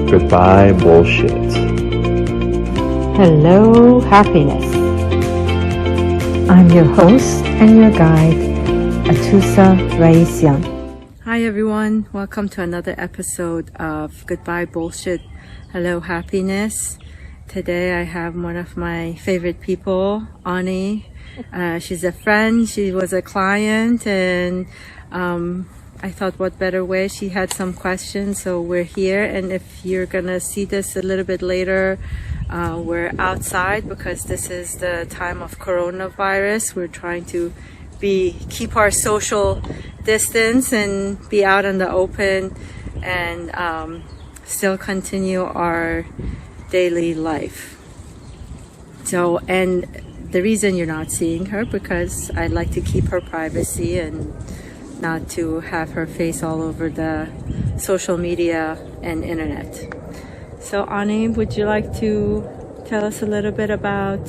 Goodbye bullshit. Hello, happiness. I'm your host and your guide, Atousa. Hi everyone, welcome to another episode of Goodbye Bullshit, Hello Happiness. Today I have one of my favorite people, Ani. She's a friend, she was a client, and I thought what better way. She had some questions, so we're here. And if you're gonna see this a little bit later, we're outside because this is the time of coronavirus. We're trying to keep our social distance and be out in the open and still continue our daily life. So, and the reason you're not seeing her because I like to keep her privacy and not to have her face all over the social media and internet. So Ani, would you like to tell us a little bit about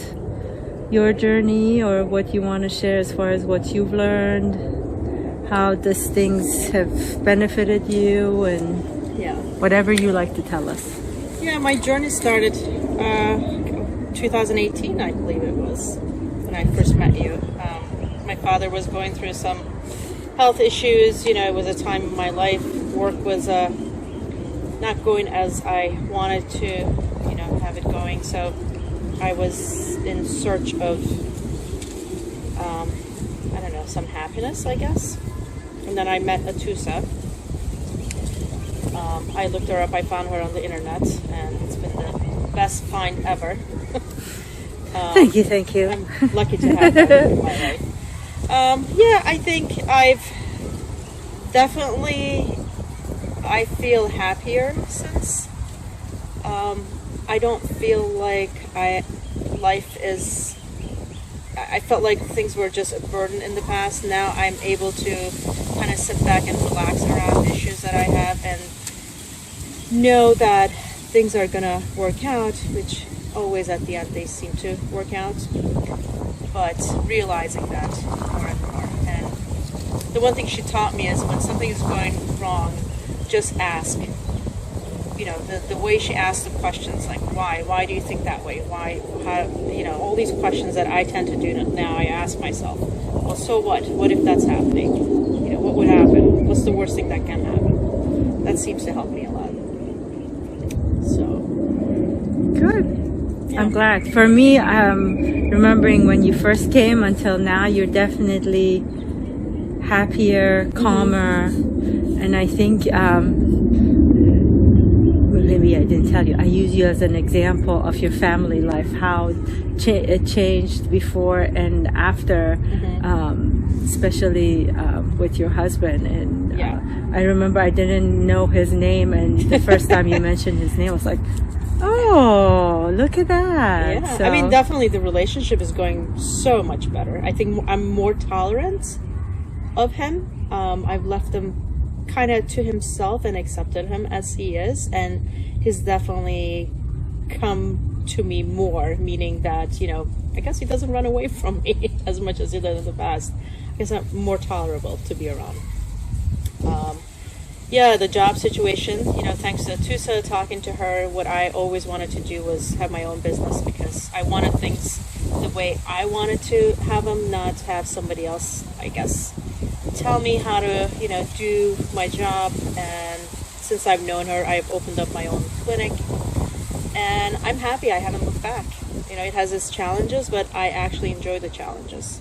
your journey or what you want to share as far as what you've learned, how these things have benefited you, and whatever you like to tell us? Yeah, my journey started 2018, I believe it was, when I first met you. My father was going through some health issues. You know, it was a time in my life. Work was not going as I wanted to, have it going. So I was in search of, some happiness, I guess. And then I met Atousa. I looked her up. I found her on the internet, and it's been the best find ever. Thank you. I'm lucky to have her in my life. I think I feel happier since. I don't feel like I felt like things were just a burden in the past. Now I'm able to kind of sit back and relax around issues that I have and know that things are gonna work out, which always at the end they seem to work out, but realizing that more and more. And the one thing she taught me is when something is going wrong, just ask. The way she asked the questions, like why do you think that way, all these questions that I tend to do now, I ask myself, well, so what if that's happening, what would happen, what's the worst thing that can happen? That seems to help me a lot. So good. Yeah. I'm glad. For me, remembering when you first came until now, you're definitely happier, calmer, and I think maybe I didn't tell you, I use you as an example of your family life, how it changed before and after, especially with your husband. And I remember I didn't know his name, and the first time you mentioned his name, I was like, oh, look at that. Yeah, so, I mean, definitely the relationship is going so much better. I think I'm more tolerant of him. I've left him kind of to himself and accepted him as he is, and he's definitely come to me more, meaning that I guess he doesn't run away from me as much as he did in the past. I guess I'm more tolerable to be around. The job situation, thanks to Atousa, talking to her, what I always wanted to do was have my own business because I wanted things the way I wanted to have them, not have somebody else, I guess, tell me how to, do my job. And since I've known her, I've opened up my own clinic, and I'm happy. I haven't looked back. It has its challenges, but I actually enjoy the challenges.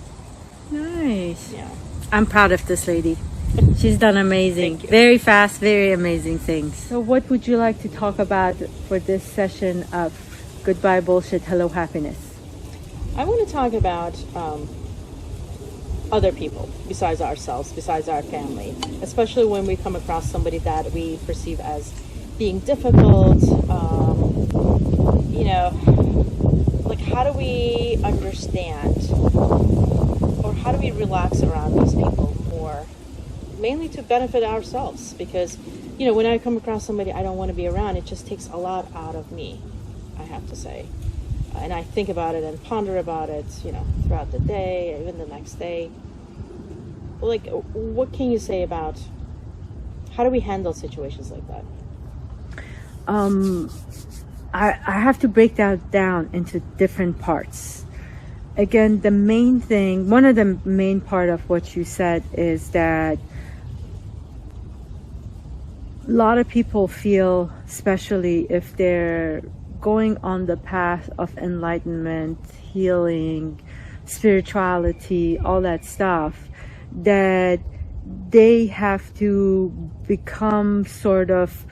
Nice. Yeah. I'm proud of this lady. She's done amazing, very fast, very amazing things. So what would you like to talk about for this session of Goodbye Bullshit, Hello Happiness? I want to talk about other people besides ourselves, besides our family, especially when we come across somebody that we perceive as being difficult. Like how do we understand or how do we relax around these people more, mainly to benefit ourselves? Because when I come across somebody I don't want to be around, it just takes a lot out of me, I have to say. And I think about it and ponder about it, throughout the day, even the next day. Like, what can you say about how do we handle situations like that? I have to break that down into different parts. Again, the main thing, one of the main part of what you said is that a lot of people feel, especially if they're going on the path of enlightenment, healing, spirituality, all that stuff, that they have to become sort of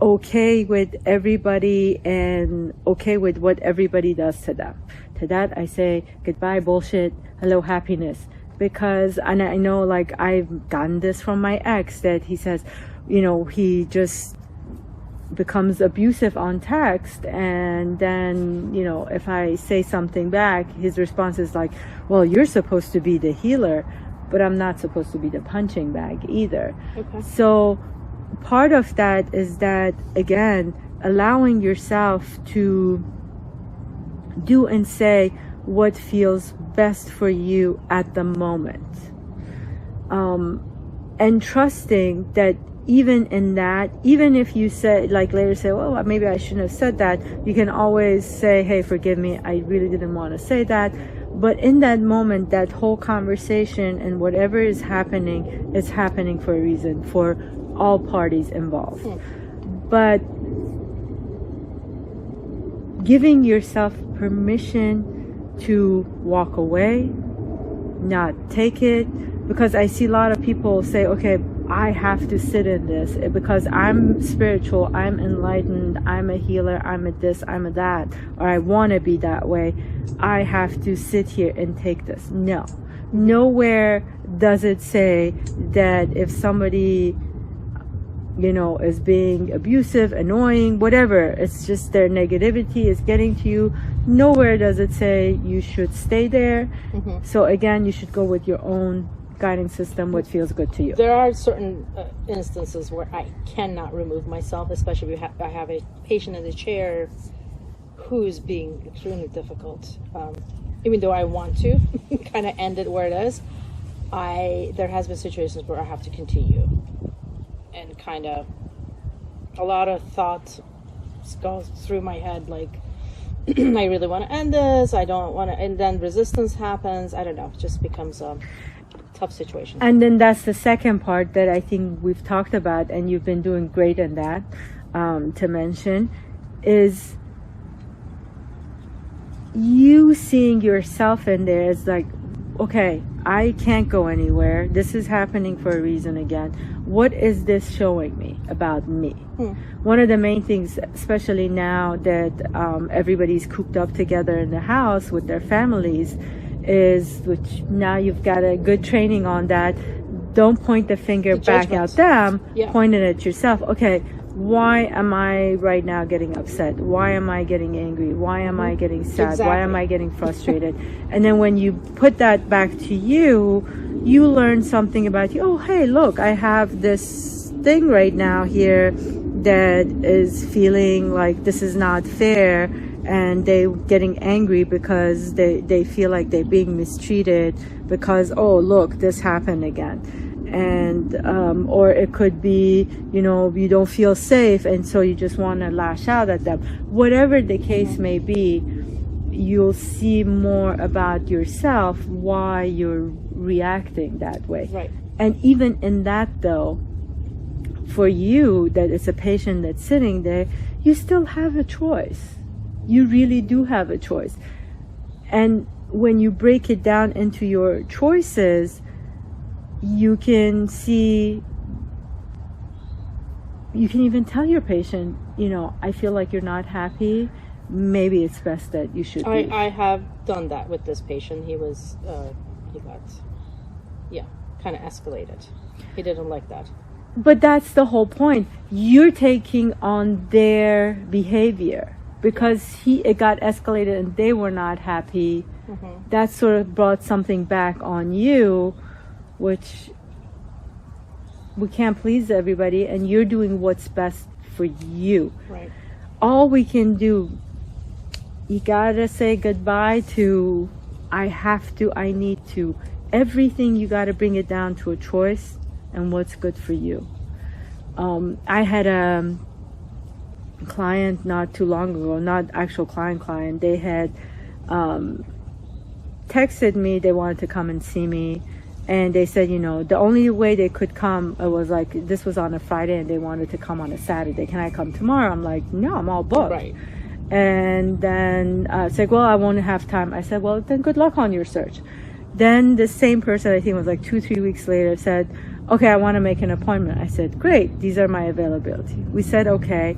okay with everybody and okay with what everybody does to them. To that I say goodbye bullshit, hello happiness. Because, and I know, like, I've gotten this from my ex, that he says, you know, he just becomes abusive on text, and then, you know, if I say something back, his response is like, well, you're supposed to be the healer, but I'm not supposed to be the punching bag either. Okay. So part of that is that, again, allowing yourself to do and say what feels best for you at the moment, and trusting that even in that, even if you say, like, later say, well, maybe I shouldn't have said that, you can always say, hey, forgive me, I really didn't want to say that. But in that moment, that whole conversation and whatever is happening, it's happening for a reason, for all parties involved. But giving yourself permission to walk away, not take it, because I see a lot of people say, okay, I have to sit in this because I'm spiritual, I'm enlightened, I'm a healer, I'm a this, I'm a that, or I want to be that way. I have to sit here and take this. No. Nowhere does it say that if somebody, you know, is being abusive, annoying, whatever, it's just their negativity is getting to you. Nowhere does it say you should stay there. So again, you should go with your own guiding system, what feels good to you. There are certain instances where I cannot remove myself, especially if I have a patient in the chair who's being extremely difficult. Even though I want to kind of end it where it is, there has been situations where I have to continue, and kind of a lot of thoughts go through my head, like, I really want to end this, I don't want to, and then resistance happens. I don't know, it just becomes a tough situation. And then that's the second part that I think we've talked about, and you've been doing great in that, to mention, is you seeing yourself in there is like, okay, I can't go anywhere. This is happening for a reason again. What is this showing me about me? One of the main things, especially now that everybody's cooped up together in the house with their families, is, which now you've got a good training on that, don't point the finger back at them, point it at yourself. Okay, why am I right now getting upset? Why am I getting angry? Why am I getting sad? Why am I getting frustrated? And then when you put that back to you, you learn something about you. Oh, hey, look, I have this thing right now here that is feeling like this is not fair, and they getting angry because they feel like they're being mistreated because, oh, look, this happened again. And or it could be, you know, you don't feel safe, and so you just want to lash out at them. Whatever the case may be, you'll see more about yourself, why you're reacting that way. Right. And even in that, though, for you, that it's a patient that's sitting there, you still have a choice. You really do have a choice. And when you break it down into your choices, you can see, you can even tell your patient, you know, I feel like you're not happy. Maybe it's best that you should leave. I have done that with this patient. He was, he got, kind of escalated. He didn't like that. But that's the whole point. You're taking on their behavior because it got escalated and they were not happy. That sort of brought something back on you, which we can't please everybody, and you're doing what's best for you. Right. All we can do, you gotta say goodbye to I have to, I need to. Everything, you gotta bring it down to a choice and what's good for you. I had a client not too long ago, not actual client, they had texted me they wanted to come and see me, and they said, the only way they could come, it was like, this was on a Friday and they wanted to come on a Saturday. Can I come tomorrow? I'm like, no, I'm all booked. Right. And then it's like, well, I won't have time. I said, well, then good luck on your search. Then the same person, I think it was like 2-3 weeks later, said, okay, I want to make an appointment. I said, great, these are my availability. We said, okay.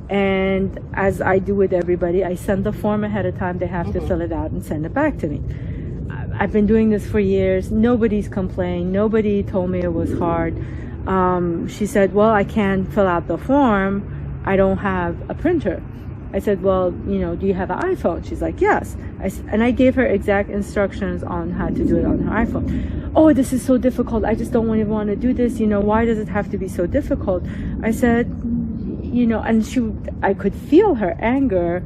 And as I do with everybody, I send the form ahead of time. They have to fill it out and send it back to me. I've been doing this for years. Nobody's complained. Nobody told me it was hard. She said, well, I can't fill out the form. I don't have a printer. I said, well, do you have an iPhone? She's like, yes. And I gave her exact instructions on how to do it on her iPhone. Oh, this is so difficult. I just don't even want to do this. Why does it have to be so difficult? I said, and I could feel her anger,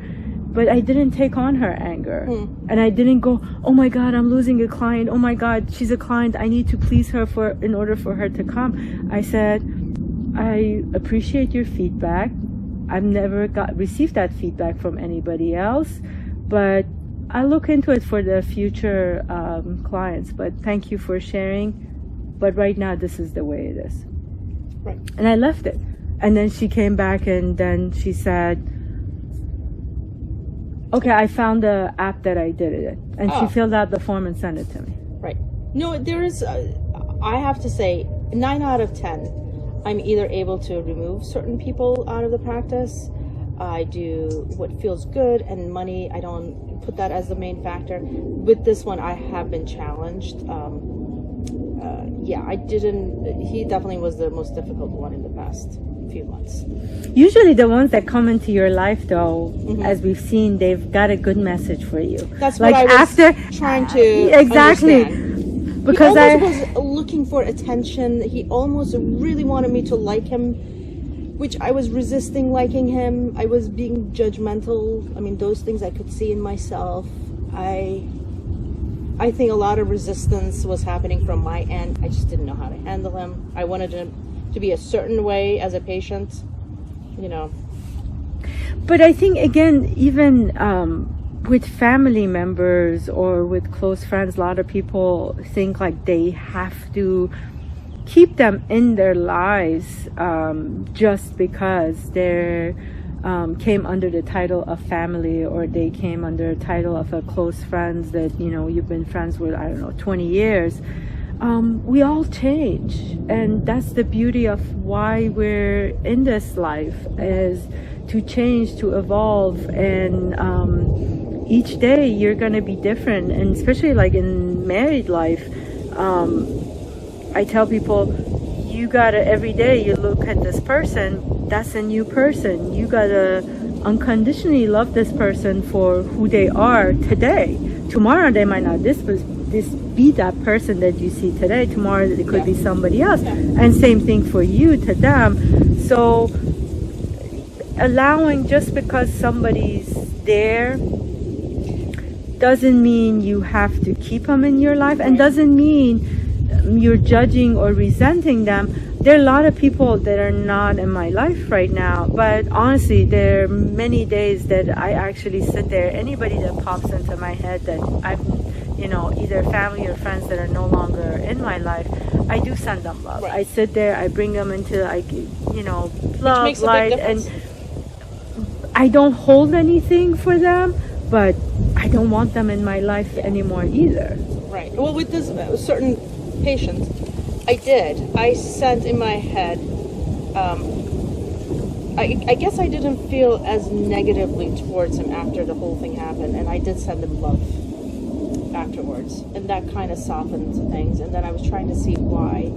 but I didn't take on her anger. And I didn't go, oh my God, I'm losing a client. Oh my God, she's a client. I need to please her in order for her to come. I said, I appreciate your feedback. I've never received that feedback from anybody else, but I'll look into it for the future clients. But thank you for sharing. But right now, this is the way it is. Right. And I left it. And then she came back and then she said, okay, I found the app that I did it in. And she filled out the form and sent it to me. Right. No, there is, I have to say, 9 out of 10. I'm either able to remove certain people out of the practice. I do what feels good, and money, I don't put that as the main factor. With this one, I have been challenged. He definitely was the most difficult one in the past few months. Usually the ones that come into your life, though, as we've seen, they've got a good message for you. That's what I was trying to understand. Because he almost was looking for attention. He almost really wanted me to like him, which I was resisting liking him. I was being judgmental. I mean, those things I could see in myself. I think a lot of resistance was happening from my end. I just didn't know how to handle him. I wanted him to be a certain way as a patient, But I think, again, even with family members or with close friends, a lot of people think like they have to keep them in their lives just because they came under the title of family, or they came under the title of a close friends that you've been friends with, 20 years. We all change, and that's the beauty of why we're in this life, is to change, to evolve, and each day you're going to be different. And especially like in married life, I tell people, you gotta, every day you look at this person, that's a new person. You gotta unconditionally love this person for who they are today. Tomorrow they might not be that person that you see today. Tomorrow it could be somebody else. And same thing for you to them. So allowing, just because somebody's there doesn't mean you have to keep them in your life, and doesn't mean you're judging or resenting them. There are a lot of people that are not in my life right now, but honestly, there are many days that I actually sit there. Anybody that pops into my head that I've, either family or friends that are no longer in my life, I do send them love. I sit there, I bring them into, love, light, and I don't hold anything for them, but I don't want them in my life anymore either. Right. Well, with this certain patient, I sent in my head, I guess I didn't feel as negatively towards him after the whole thing happened, and I did send him love afterwards, and that kind of softened things. And then I was trying to see why,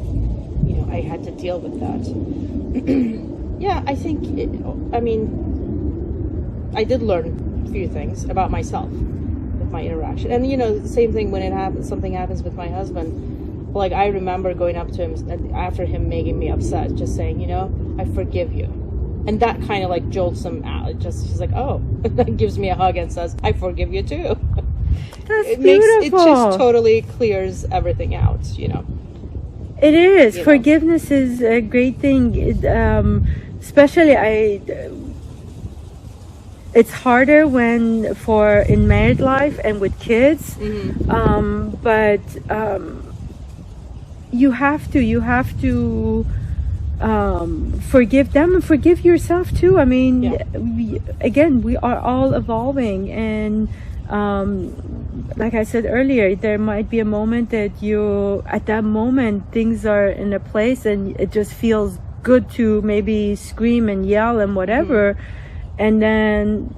I had to deal with that. Yeah, I think, I did learn a few things about myself with my interaction. And, the same thing when something happens with my husband. Like, I remember going up to him after him making me upset, just saying, I forgive you. And that kind of like jolts him out. She's like, oh, that gives me a hug and says, I forgive you too. That's beautiful. It just totally clears everything out, It is. Forgiveness is a great thing. Especially it's harder when for in married life and with kids, but you have to forgive them and forgive yourself too. I mean, again, we are all evolving, and like I said earlier, there might be a moment that at that moment things are in a place and it just feels good to maybe scream and yell and whatever, and then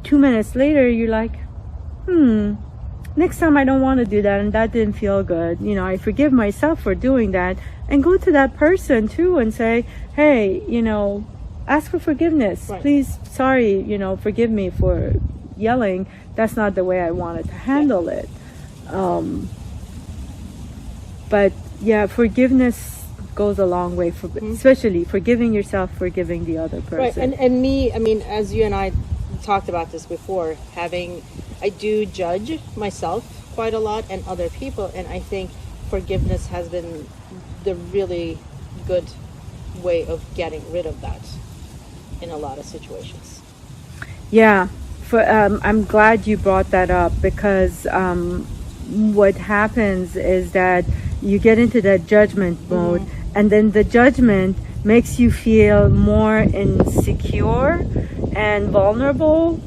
2 minutes later you're like, next time I don't want to do that, and that didn't feel good. I forgive myself for doing that, and go to that person too and say, hey, ask for forgiveness. Right. Please, sorry, forgive me for yelling. That's not the way I wanted to handle it. But yeah, forgiveness goes a long way, especially forgiving yourself, forgiving the other person. Right, and me, I mean, as you and I talked about this before, I do judge myself quite a lot and other people, and I think forgiveness has been the really good way of getting rid of that in a lot of situations. Yeah, I'm glad you brought that up, because what happens is that you get into that judgment mode, and then the judgment makes you feel more insecure and vulnerable,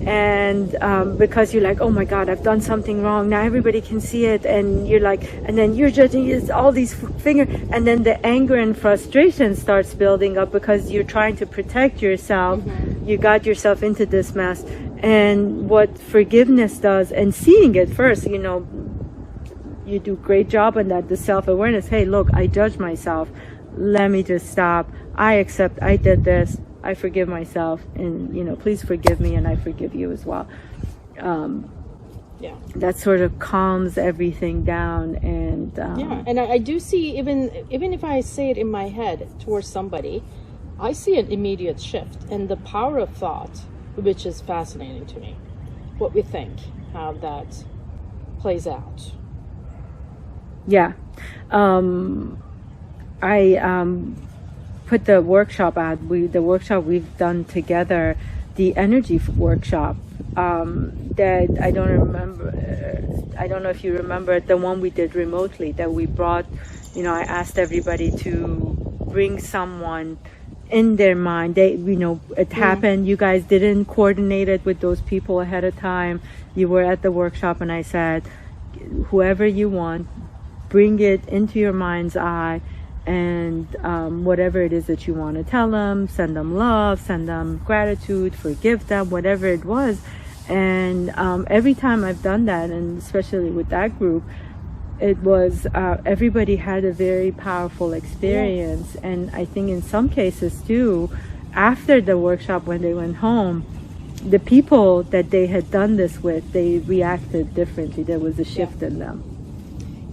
and because you're like, oh my God, I've done something wrong, now everybody can see it, and you're like, and then you're judging, it's all these fingers, and then the anger and frustration starts building up because you're trying to protect yourself. You got yourself into this mess. And what forgiveness does, and seeing it first, you do great job on that, the self-awareness. Hey, look, I judge myself, let me just stop, I accept I did this, I forgive myself, and please forgive me, and I forgive you as well. That sort of calms everything down. And and I do see, even if I say it in my head towards somebody, I see an immediate shift, and the power of thought, which is fascinating to me, what we think, how that plays out. I put the workshop out. The workshop we've done together, the energy workshop, that I don't remember. I don't know if you remember the one we did remotely, that we brought. I asked everybody to bring someone in their mind. It happened. You guys didn't coordinate it with those people ahead of time. You were at the workshop, and I said, whoever you want, bring it into your mind's eye, and whatever it is that you want to tell them, send them love, send them gratitude, forgive them, whatever it was. And every time I've done that, and especially with that group, it was everybody had a very powerful experience. And I think in some cases too, after the workshop, when they went home, the people that they had done this with, they reacted differently. There was a shift in them.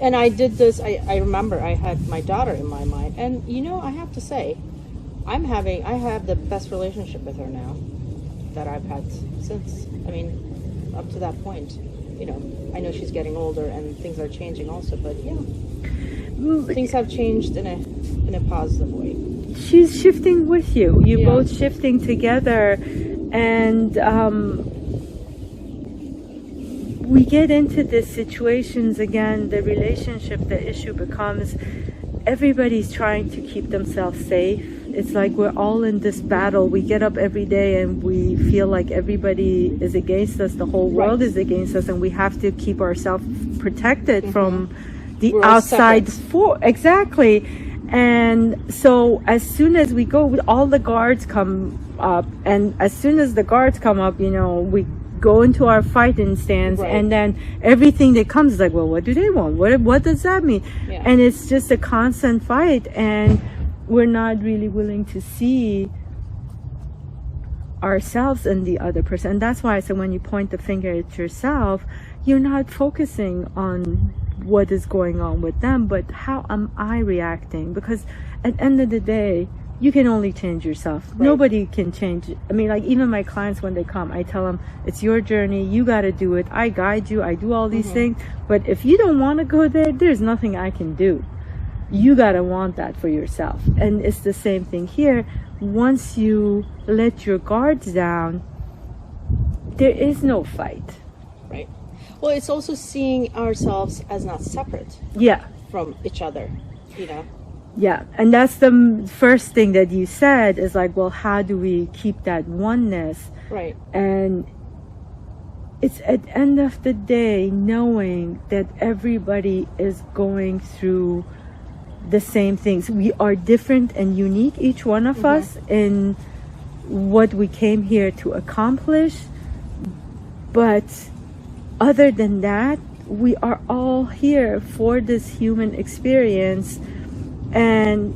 And I did this, I remember I had my daughter in my mind, and I have to say, I have the best relationship with her now that I've had since, up to that point. I know she's getting older and things are changing also, but things have changed in a positive way. She's shifting with you. You're both shifting together, and we get into these situations again, the relationship, the issue becomes everybody's trying to keep themselves safe. It's like we're all in this battle. We get up every day and we feel like everybody is against us. The whole world is against us, and we have to keep ourselves protected from the outside force. Exactly. And so as soon as we go, all the guards come up, and as soon as the guards come up, we go into our fighting stance, and then everything that comes is like, well, what do they want? What does that mean? And it's just a constant fight, and we're not really willing to see ourselves in the other person. And that's why I said, when you point the finger at yourself, you're not focusing on what is going on with them, but how am I reacting? Because at the end of the day, you can only change yourself. Nobody can change. Even my clients, when they come, I tell them, it's your journey. You got to do it. I guide you. I do all these things. But if you don't want to go there, there's nothing I can do. You got to want that for yourself. And it's the same thing here. Once you let your guards down, there is no fight. Right. Well, it's also seeing ourselves as not separate Yeah. from each other, you know. Yeah, and that's the first thing that you said is like, well, how do we keep that oneness? Right. And it's at the end of the day knowing that everybody is going through the same things. We are different and unique, each one of us, in what we came here to accomplish. But other than that, we are all here for this human experience, and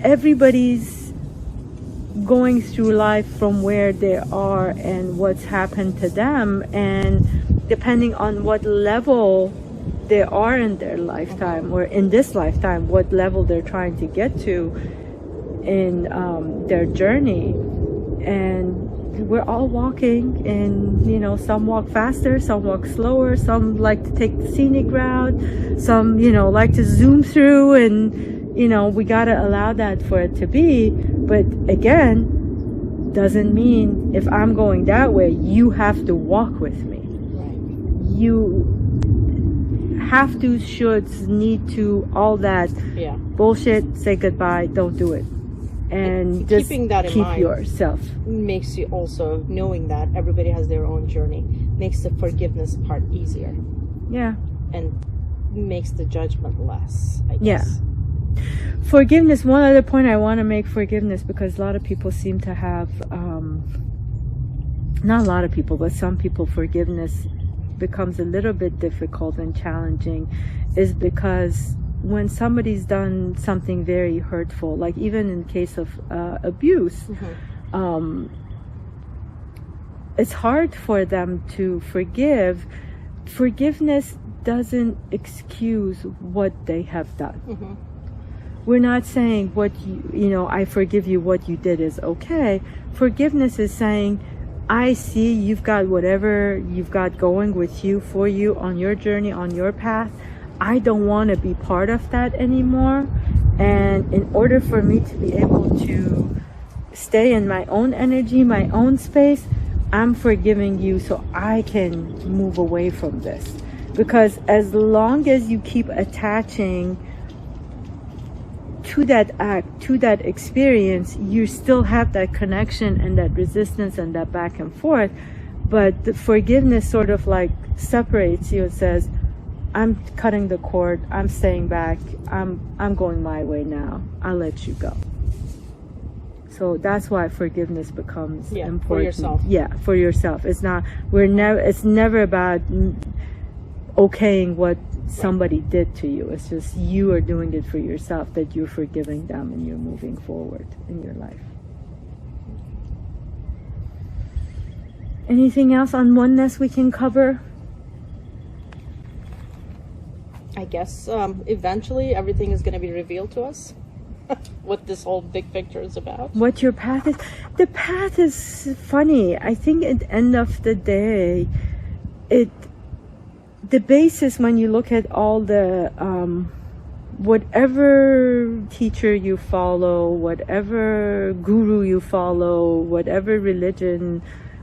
everybody's going through life from where they are and what's happened to them, and depending on what level they are in their lifetime, or in this lifetime, what level they're trying to get to in their journey. And we're all walking, and you know, some walk faster, some walk slower, some like to take the scenic route, some, you know, like to zoom through, and you know, we gotta allow that for it to be. But again, doesn't mean if I'm going that way, you have to walk with me. Right. You have to, shoulds, need to, all that bullshit. Say goodbye. Don't do it. And just keeping that in keep mind yourself. Makes you also, knowing that everybody has their own journey, makes the forgiveness part easier. Yeah. And makes the judgment less, I guess. Yeah. Forgiveness, one other point I want to make, forgiveness, because a lot of people seem to have, not a lot of people, but some people, forgiveness becomes a little bit difficult and challenging, is because when somebody's done something very hurtful, like even in case of abuse, it's hard for them to forgive. Forgiveness doesn't excuse what they have done. We're not saying what you know, I forgive you, what you did is okay. Forgiveness is saying, I see you've got whatever you've got going with you, for you, on your journey, on your path. I don't want to be part of that anymore. And in order for me to be able to stay in my own energy, my own space, I'm forgiving you so I can move away from this. Because as long as you keep attaching to that act, to that experience, you still have that connection and that resistance and that back and forth. But the forgiveness sort of like separates you and says, I'm cutting the cord, I'm staying back, I'm going my way now, I'll let you go. So that's why forgiveness becomes important. For yourself. Yeah, for yourself. It's not, it's never about okaying what somebody did to you. It's just you are doing it for yourself, that you're forgiving them and you're moving forward in your life. Anything else on oneness we can cover? I guess eventually everything is going to be revealed to us. What this whole big picture is about. What your path is. The path is funny. I think at the end of the day, the basis, when you look at all the whatever teacher you follow, whatever guru you follow, whatever religion,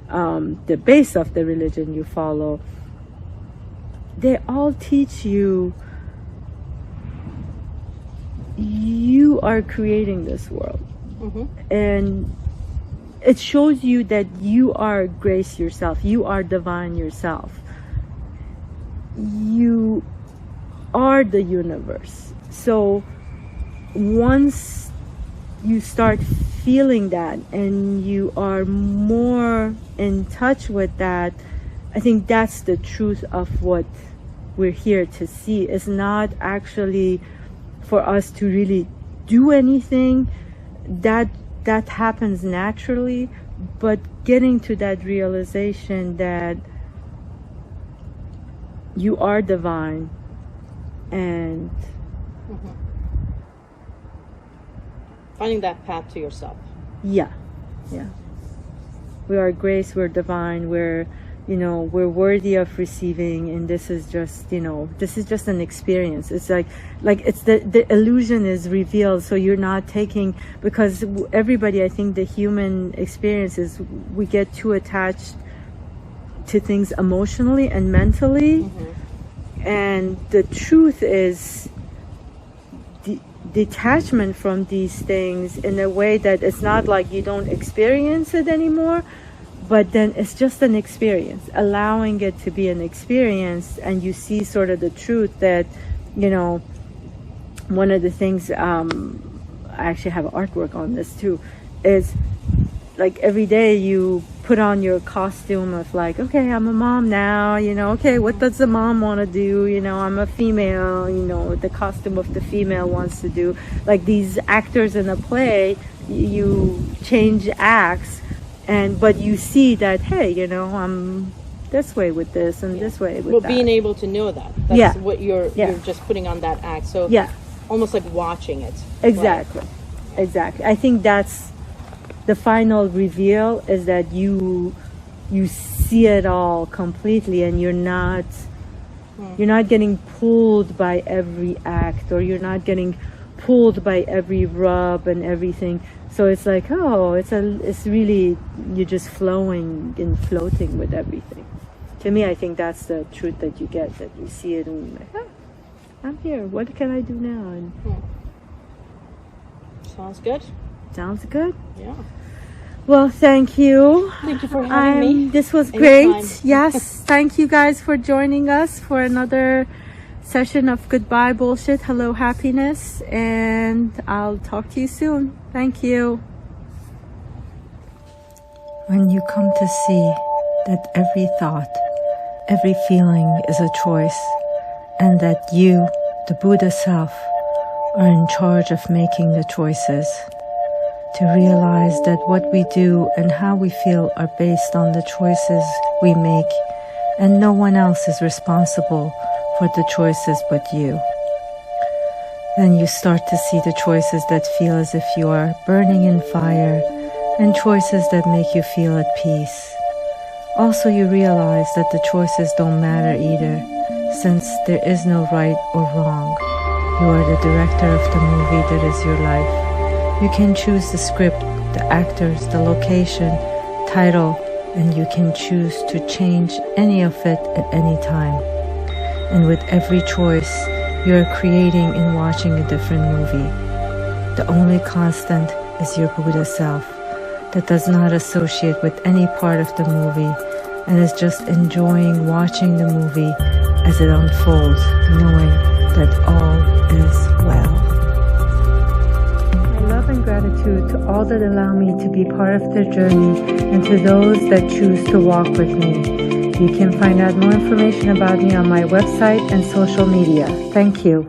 the base of the religion you follow, they all teach you you are creating this world. And it shows you that you are grace yourself, you are divine yourself, you are the universe. So once you start feeling that and you are more in touch with that, I think that's the truth of what we're here to see. It's not actually for us to really do anything. That happens naturally, but getting to that realization that you are divine and finding that path to yourself. Yeah. We are grace, we're divine, we're worthy of receiving, and this is just an experience. It's like it's the illusion is revealed, so you're not taking, because everybody, I think the human experience is we get too attached to things emotionally and mentally. And the truth is detachment from these things in a way that it's not like you don't experience it anymore, but then it's just an experience, allowing it to be an experience. And you see sort of the truth that, you know, one of the things, I actually have artwork on this too, is like every day you put on your costume of like, okay, I'm a mom now, you know, okay, what does the mom want to do? You know, I'm a female, you know, the costume of the female wants to do. Like these actors in a play, you change acts, but you see that, hey, you know, I'm this way with this and this way with that. Being able to know that's what you're just putting on that act. So almost like watching it. Exactly. Right? Exactly. I think that's the final reveal, is that you see it all completely, and you're not getting pulled by every act, or you're not getting pulled by every rub and everything. So it's like, oh, it's really, you're just flowing and floating with everything. To me, I think that's the truth that you get, that you see it and like, oh, I'm here. What can I do now? And sounds good. Sounds good. Yeah. Well, thank you. Thank you for having me. This was great. Yes. Thank you guys for joining us for another session of Goodbye Bullshit, Hello Happiness. And I'll talk to you soon. Thank you. When you come to see that every thought, every feeling is a choice, and that you, the Buddha self, are in charge of making the choices, to realize that what we do and how we feel are based on the choices we make, and no one else is responsible for the choices but you. Then you start to see the choices that feel as if you are burning in fire, and choices that make you feel at peace. Also, you realize that the choices don't matter either, since there is no right or wrong. You are the director of the movie that is your life. You can choose the script, the actors, the location, title, and you can choose to change any of it at any time. And with every choice, you are creating and watching a different movie. The only constant is your Buddha self, that does not associate with any part of the movie and is just enjoying watching the movie as it unfolds, knowing that all is well. My love and gratitude to all that allow me to be part of their journey, and to those that choose to walk with me. You can find out more information about me on my website and social media. Thank you.